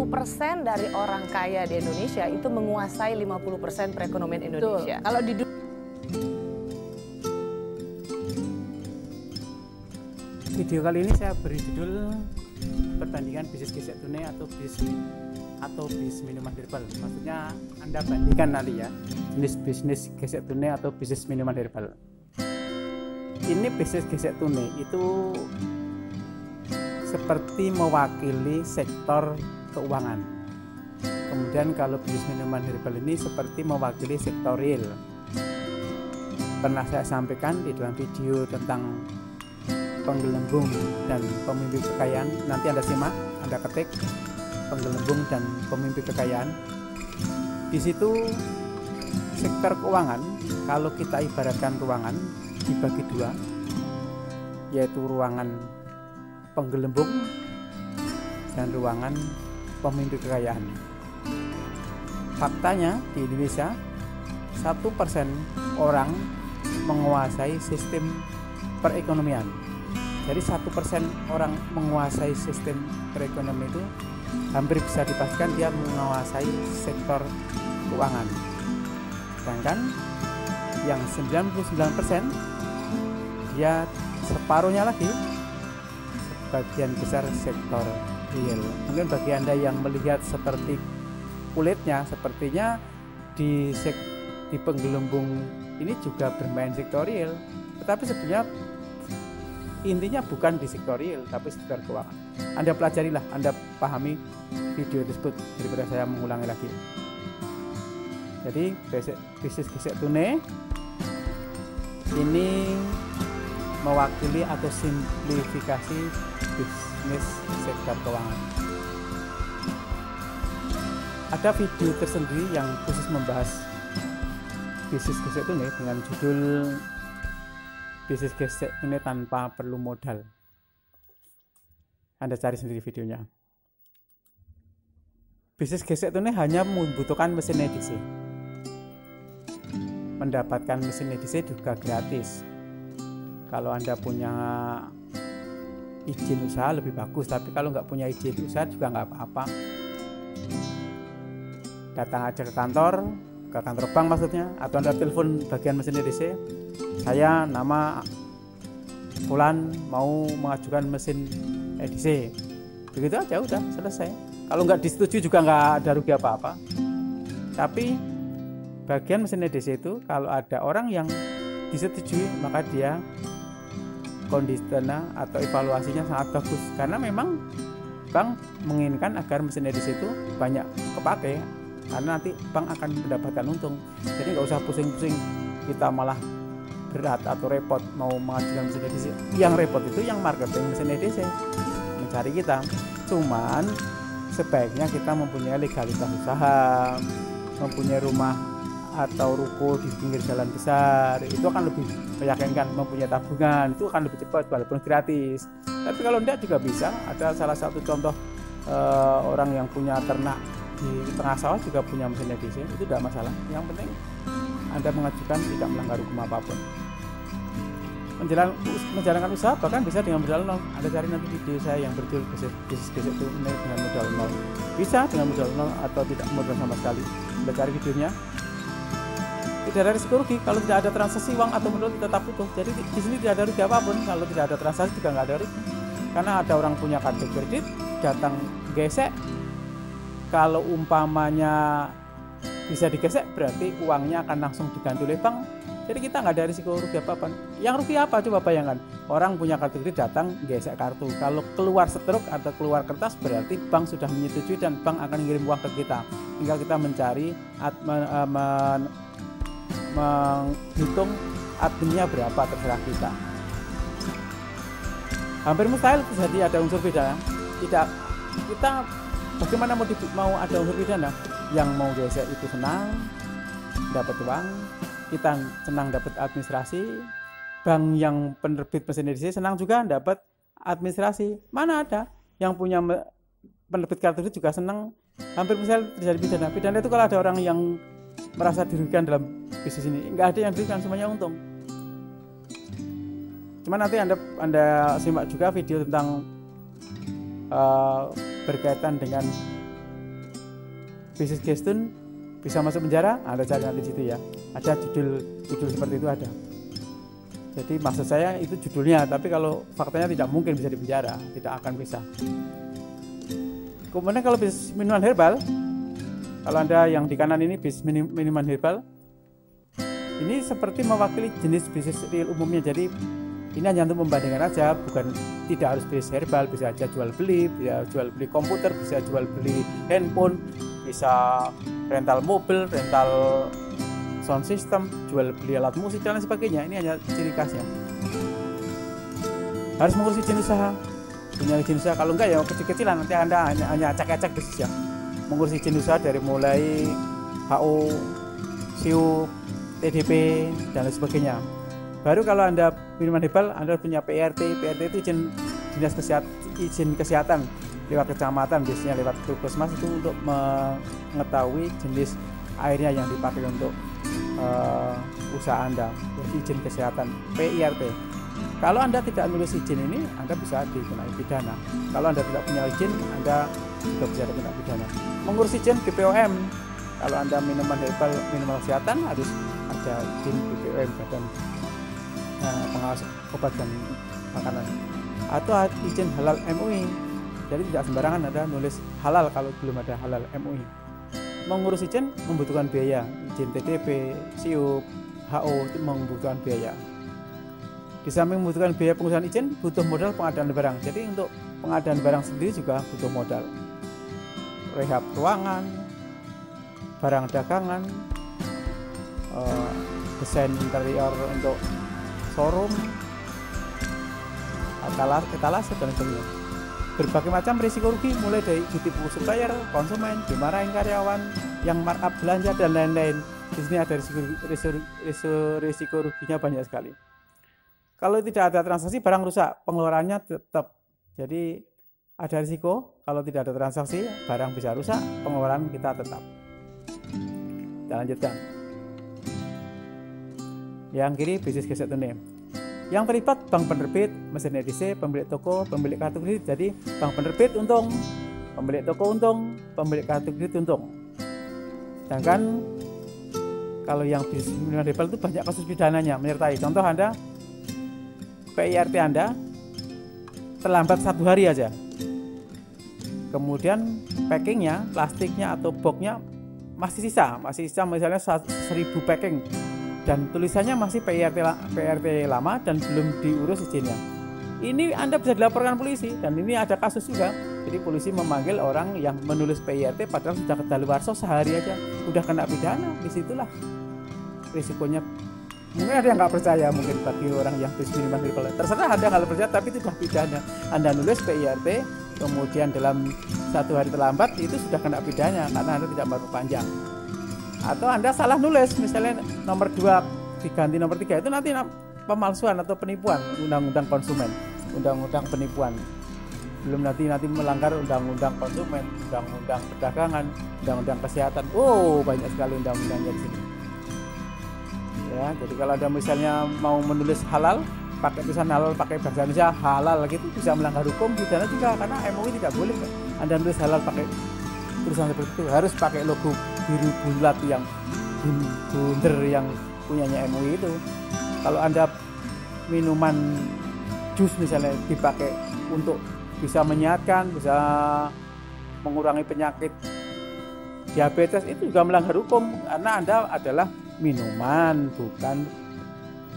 1% dari orang kaya di Indonesia itu menguasai 50% perekonomian Indonesia. Betul. Kalau di video kali ini saya beri judul perbandingan bisnis gesek tunai atau bis minuman herbal. Maksudnya Anda bandingkan nanti ya, jenis bisnis gesek tunai atau bisnis minuman herbal. Ini bisnis gesek tunai itu seperti mewakili sektor keuangan. Kemudian kalau bisnis minuman herbal ini seperti mewakili sektor real. Pernah saya sampaikan di dalam video tentang penggelembung dan pemimpi kekayaan. Nanti Anda simak, Anda ketik penggelembung dan pemimpi kekayaan. Di situ sektor keuangan, kalau kita ibaratkan ruangan dibagi dua, yaitu ruangan penggelembung dan ruangan pemimpi kekayaan. Faktanya di Indonesia 1% orang menguasai sistem perekonomian. Jadi 1% orang menguasai sistem perekonomian itu hampir bisa dipastikan dia menguasai sektor keuangan. Sedangkan yang 99% dia separuhnya lagi sebagian besar sektor real. Mungkin bagi Anda yang melihat seperti kulitnya, sepertinya di penggelembung ini juga bermain sektor real, tetapi sebenarnya intinya bukan di sektor real tapi sektor keuangan. Anda pelajarilah, Anda pahami video tersebut daripada saya mengulangi lagi. Jadi bisnis gesek tunai ini mewakili atau simplifikasi bisnis sektor keuangan. Ada video tersendiri yang khusus membahas bisnis gesek tunai dengan judul bisnis gesek tunai tanpa perlu modal. Anda cari sendiri videonya. Bisnis gesek tunai hanya membutuhkan mesin edisi. Mendapatkan mesin edisi juga gratis. Kalau Anda punya izin usaha lebih bagus, tapi kalau nggak punya izin usaha juga nggak apa-apa. Datang aja ke kantor bank maksudnya, atau Anda telepon bagian mesin edisi. Saya nama Fulan mau mengajukan mesin edisi. Begitu aja udah selesai. Kalau nggak disetujui juga nggak ada rugi apa-apa. Tapi bagian mesin edisi itu kalau ada orang yang disetujui maka dia kondisional atau evaluasinya sangat bagus, karena memang bank menginginkan agar mesin edisi itu banyak kepakai, karena nanti bank akan mendapatkan untung. Jadi nggak usah pusing-pusing kita malah berat atau repot mau mengajukan mesin edisi. Yang repot itu yang marketing mesin edisi mencari kita. Cuman sebaiknya kita mempunyai legalitas usaha, mempunyai rumah atau ruko di pinggir jalan besar, itu akan lebih meyakinkan. Mempunyai tabungan itu akan lebih cepat walaupun gratis. Tapi kalau tidak juga bisa. Ada salah satu contoh orang yang punya ternak di tengah sawah juga punya mesin edisi, itu tidak masalah. Yang penting Anda mengajukan tidak melanggar hukum apapun. Menjalankan usaha bahkan bisa dengan modal nol. Anda cari nanti video saya yang berjudul bisnis gesek tunai dengan modal nol. Bisa dengan modal nol atau tidak modal sama sekali. Anda cari videonya. Tidak ada risiko rugi. Kalau tidak ada transaksi uang atau modal tetap utuh. Jadi di sini tidak ada rugi apapun. Kalau tidak ada transaksi juga nggak ada rugi. Karena ada orang punya kartu kredit datang gesek. Kalau umpamanya bisa digesek berarti uangnya akan langsung diganti oleh bank. Jadi kita nggak ada risiko rugi apa-apa. Yang rugi apa? Coba bayangkan. Orang punya kartu kredit datang gesek kartu. Kalau keluar stroke atau keluar kertas berarti bank sudah menyetujui dan bank akan ngirim uang ke kita. Tinggal kita mencari menghitung adminnya berapa, terserah kita. Hampir mustahil terjadi ada unsur pidana. Tidak, kita bagaimana mau ada unsur pidana? Yang mau gesek itu senang dapat uang, kita senang dapat administrasi, bank yang penerbit mesin edisi senang juga dapat administrasi. Mana ada yang punya penerbit kartu kredit juga senang. Hampir mustahil terjadi pidana. Pidana itu kalau ada orang yang merasa dirugikan dalam bisnis ini. Nggak ada yang dirugikan, semuanya untung. Cuma nanti Anda simak juga video tentang berkaitan dengan bisnis gestun bisa masuk penjara, Anda cari nanti di situ ya. Ada judul seperti itu ada. Jadi maksud saya itu judulnya, tapi kalau faktanya tidak mungkin bisa dipenjara, tidak akan bisa. Kemudian kalau bisnis minuman herbal, kalau Anda yang di kanan ini bisnis minuman herbal, ini seperti mewakili jenis bisnis real umumnya. Jadi ini hanya untuk membandingkan aja, bukan tidak harus bisnis herbal, bisa aja jual beli, bisa jual beli komputer, bisa jual beli handphone, bisa rental mobil, rental sound system, jual beli alat musik dan lain sebagainya. Ini hanya ciri khasnya. Harus mengurus izin usaha, punya izin usaha. Kalau enggak ya kecil-kecilan, nanti Anda hanya acak-acak bisnis ya. Mengurus izin usaha dari mulai HO, SIUP, TDP dan lain sebagainya. Baru kalau Anda minuman herbal, Anda punya PRT. PRT itu izin kesehatan lewat kecamatan, biasanya lewat puskesmas itu untuk mengetahui jenis airnya yang dipakai untuk usaha Anda. Jadi izin kesehatan PIRT. Kalau Anda tidak nulis izin ini, Anda bisa dikenai pidana. Kalau Anda tidak punya izin, Anda juga bisa dikenai pidana. Mengurus izin BPOM. Kalau Anda minuman herbal, minuman kesehatan harus ada izin BPOM, Badan Pengawas Obat dan Makanan. Atau izin halal MUI. Jadi tidak sembarangan Anda nulis halal kalau belum ada halal MUI. Mengurus izin membutuhkan biaya. Izin TDP, SIUP, HO itu membutuhkan biaya. Di samping membutuhkan biaya pengurusan izin, butuh modal pengadaan barang. Jadi untuk pengadaan barang sendiri juga butuh modal. Rehab ruangan, barang dagangan, desain interior untuk showroom, etalase dan sebagainya. Berbagai macam risiko rugi, mulai dari ditipu supplier, konsumen, dimarahin karyawan, yang markup belanja dan lain-lain. Di sini ada risiko ruginya banyak sekali. Kalau tidak ada transaksi, barang rusak, pengeluarannya tetap. Jadi ada risiko, kalau tidak ada transaksi, barang bisa rusak, pengeluaran kita tetap. Kita lanjutkan. Yang kiri bisnis gesek tunai. Yang terlibat bank penerbit, mesin EDC, pemilik toko, pemilik kartu kredit. Jadi bank penerbit untung, pemilik toko untung, pemilik kartu kredit untung. Sedangkan kalau yang bisnis minuman herbal itu banyak kasus pidananya menyertai. Contoh Anda, PIRT Anda terlambat 1 hari aja. Kemudian packingnya, plastiknya atau boxnya masih sisa misalnya 1000 packing. Dan tulisannya masih PRT lama dan belum diurus izinnya. Ini Anda bisa dilaporkan polisi dan ini ada kasus juga. Jadi polisi memanggil orang yang menulis PIRT padahal sudah kadaluarsa sehari aja, udah kena pidana. Disitulah risikonya. Mungkin ada yang nggak percaya, mungkin bagi orang yang bisnis minuman herbal. Terserah Anda nggak percaya, tapi itu sudah pidana. Anda nulis PIRT, kemudian dalam 1 hari terlambat itu sudah kena pidana karena Anda tidak memperpanjang. Atau Anda salah nulis, misalnya nomor 2 diganti nomor 3, itu nanti pemalsuan atau penipuan, undang-undang konsumen, undang-undang penipuan. Belum nanti melanggar undang-undang konsumen, undang-undang perdagangan, undang-undang kesehatan. Oh, banyak sekali undang-undangnya di sini. Ya, jadi kalau Anda misalnya mau menulis halal, pakai tulisan halal pakai bahasa Indonesia halal gitu, bisa melanggar hukum, pidana juga karena MUI tidak boleh Anda nulis halal pakai tulisan seperti itu, harus pakai logo biru bulat yang bunder yang punyanya MUI itu. Kalau Anda minuman jus misalnya dipakai untuk bisa menyehatkan, bisa mengurangi penyakit diabetes, itu juga melanggar hukum karena Anda adalah minuman, bukan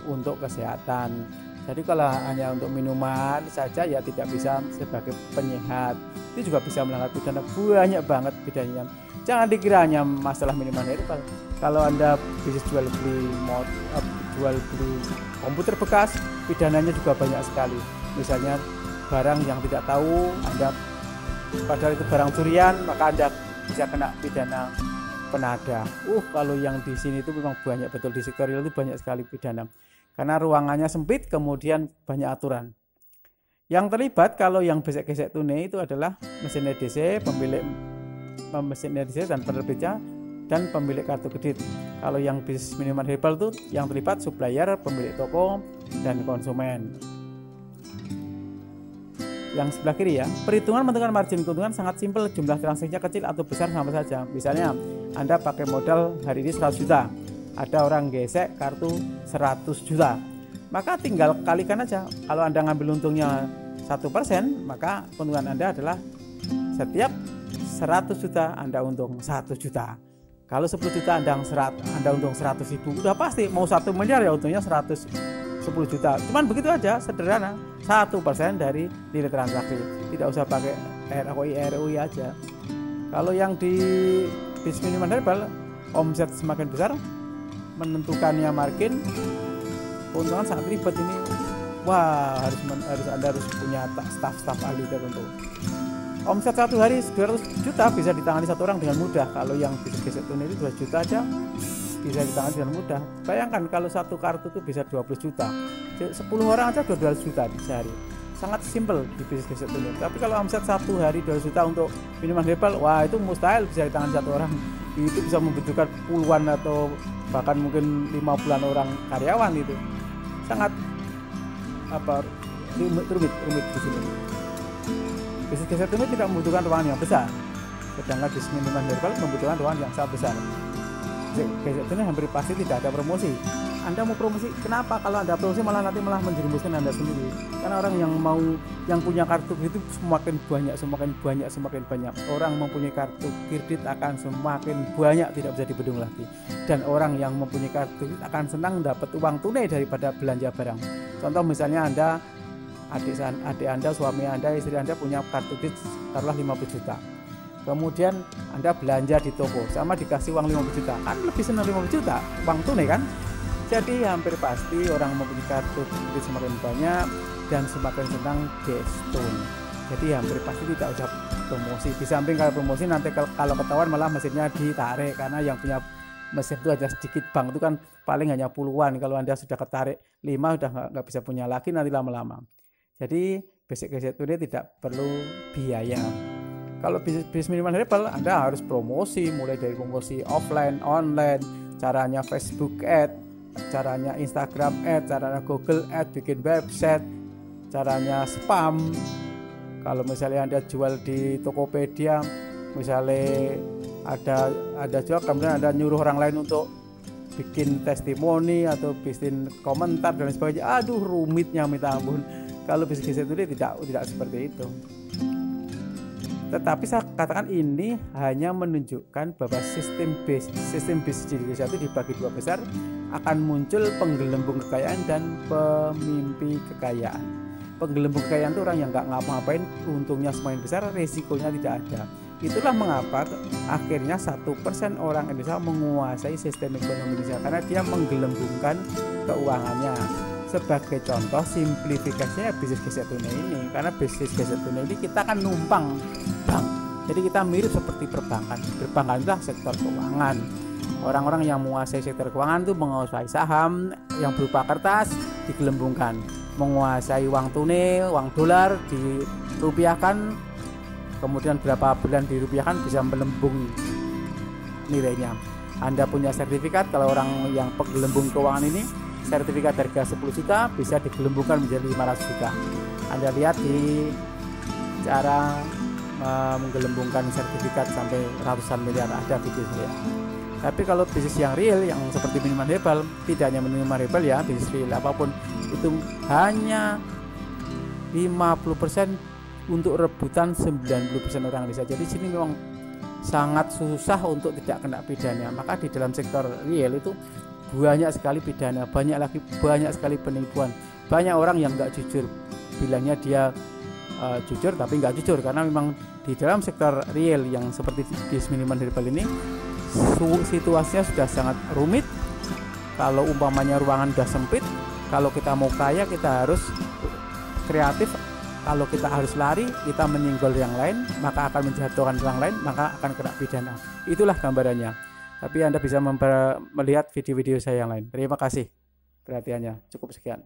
untuk kesehatan. Jadi kalau hanya untuk minuman saja ya tidak bisa sebagai penyehat. Itu juga bisa melanggar pidana, banyak banget pidananya. Jangan dikira hanya masalah minuman herbal. Kalau Anda bisa jual beli komputer bekas, pidananya juga banyak sekali. Misalnya barang yang tidak tahu Anda, padahal itu barang curian, maka Anda bisa kena pidana penada. Kalau yang di sini itu memang banyak betul, di sektor real itu banyak sekali pidana. Karena ruangannya sempit, kemudian banyak aturan. Yang terlibat kalau yang gesek-gesek tunai itu adalah mesin EDC, pemilik mesin EDC dan penerbitnya, dan pemilik kartu kredit. Kalau yang bisnis minuman herbal itu yang terlibat supplier, pemilik toko, dan konsumen. yang sebelah kiri ya. Perhitungan menentukan margin keuntungan sangat simpel, jumlah transaksinya kecil atau besar sama saja. Misalnya Anda pakai modal hari ini 100 juta, ada orang gesek kartu 100 juta, maka tinggal kalikan aja. Kalau Anda ngambil untungnya 1%, maka keuntungan Anda adalah setiap 100 juta Anda untung 1 juta. Kalau 10 juta Anda untung 100 ribu, udah pasti mau 1 miliar ya untungnya 110 juta. Cuman begitu aja, sederhana. 1% dari nilai transaksi. Tidak usah pakai ROI aja. Kalau yang di bisnis minuman herbal, omset semakin besar, menentukannya margin, keuntungan sangat ribet ini. Wah, Anda harus punya staff ahli tertentu. Omset satu hari 200 juta bisa ditangani satu orang dengan mudah. Kalau yang bisnis gesek tunai itu 2 juta aja bisa ditangani dengan mudah. Bayangkan kalau satu kartu itu bisa 20 juta, 10 orang aja 200 juta di sehari. Sangat simpel di bisnis gesek tunai. Tapi kalau omset satu hari 200 juta untuk minuman herbal, wah itu mustahil bisa ditangani satu orang. Itu bisa membutuhkan puluhan atau bahkan mungkin 50-an orang karyawan itu. Sangat rumit di sini. Bisnis gesek tunai tidak membutuhkan ruangan yang besar, sedangkan bisnis minuman herbal membutuhkan ruangan yang sangat besar. Gesek tunai hampir pasti tidak ada promosi. Anda mau promosi, kenapa? Kalau Anda promosi malah menjerumuskan Anda sendiri. Karena orang yang punya kartu kredit semakin banyak. Orang mempunyai kartu kredit akan semakin banyak, tidak bisa dibendung lagi. Dan orang yang mempunyai kartu kredit akan senang dapat uang tunai daripada belanja barang. Contoh misalnya adik Anda, suami Anda, istri Anda punya kartu kredit taruhlah 50 juta. Kemudian Anda belanja di toko sama dikasih uang 50 juta. Kan lebih senang 50 juta uang tunai kan? Jadi hampir pasti orang mempunyai kartu kredit semakin banyak dan semakin senang geston. Jadi hampir pasti tidak usah promosi. Di samping kalau promosi nanti kalau ketahuan malah mesinnya ditarik, karena yang punya mesin itu ada sedikit, bank itu kan paling hanya puluhan. Kalau Anda sudah ketarik 5 udah nggak bisa punya lagi nanti lama-lama. Jadi bisnis gesek tunai tidak perlu biaya. Kalau bisnis minuman herbal Anda harus promosi, mulai dari promosi offline, online, caranya Facebook Ad, caranya Instagram Ad, caranya Google Ad, bikin website, caranya spam. Kalau misalnya Anda jual di Tokopedia, misalnya ada jual, kemudian Anda nyuruh orang lain untuk bikin testimoni atau bikin komentar dan sebagainya. Aduh, rumitnya minta ampun. Kalau bisnis gesek tunai tidak seperti itu. Tetapi saya katakan ini hanya menunjukkan bahwa sistem bisnis Indonesia itu dibagi dua besar, akan muncul penggelembung kekayaan dan pemimpi kekayaan. Penggelembung kekayaan itu orang yang nggak ngapa-ngapain, untungnya semakin besar, resikonya tidak ada. Itulah mengapa akhirnya 1% orang Indonesia menguasai sistem ekonomi Indonesia, karena dia menggelembungkan keuangannya. Sebagai contoh simplifikasinya bisnis gesek tunai ini, karena bisnis gesek tunai ini kita kan numpang bank, jadi kita mirip seperti perbankan. Perbankan itulah sektor keuangan. Orang-orang yang menguasai sektor keuangan itu menguasai saham yang berupa kertas digelembungkan, menguasai uang tunai, uang dolar dirupiahkan, kemudian berapa bulan dirupiahkan bisa melembung nilainya. Anda punya sertifikat, kalau orang yang penggelembung keuangan ini, sertifikat harga 10 juta bisa digelembungkan menjadi 500 juta. Anda lihat di cara menggelembungkan sertifikat sampai ratusan miliar, ada video saya. Tapi kalau bisnis yang real, yang seperti minuman herbal, tidak hanya minuman herbal ya, bisnis real apapun itu hanya 50% untuk rebutan 90% orang Indonesia. Jadi sini memang sangat susah untuk tidak kena pidana. Maka di dalam sektor real itu banyak sekali pidana, banyak sekali penipuan, banyak orang yang nggak jujur, bilangnya dia jujur tapi nggak jujur, karena memang di dalam sektor real yang seperti bisnis minuman herbal ini situasinya sudah sangat rumit. Kalau umpamanya ruangan sudah sempit, kalau kita mau kaya kita harus kreatif, kalau kita harus lari kita menyinggol yang lain, maka akan menjatuhkan orang lain, maka akan kena pidana. Itulah gambarannya. Tapi Anda bisa melihat video-video saya yang lain. Terima kasih perhatiannya. Cukup sekian.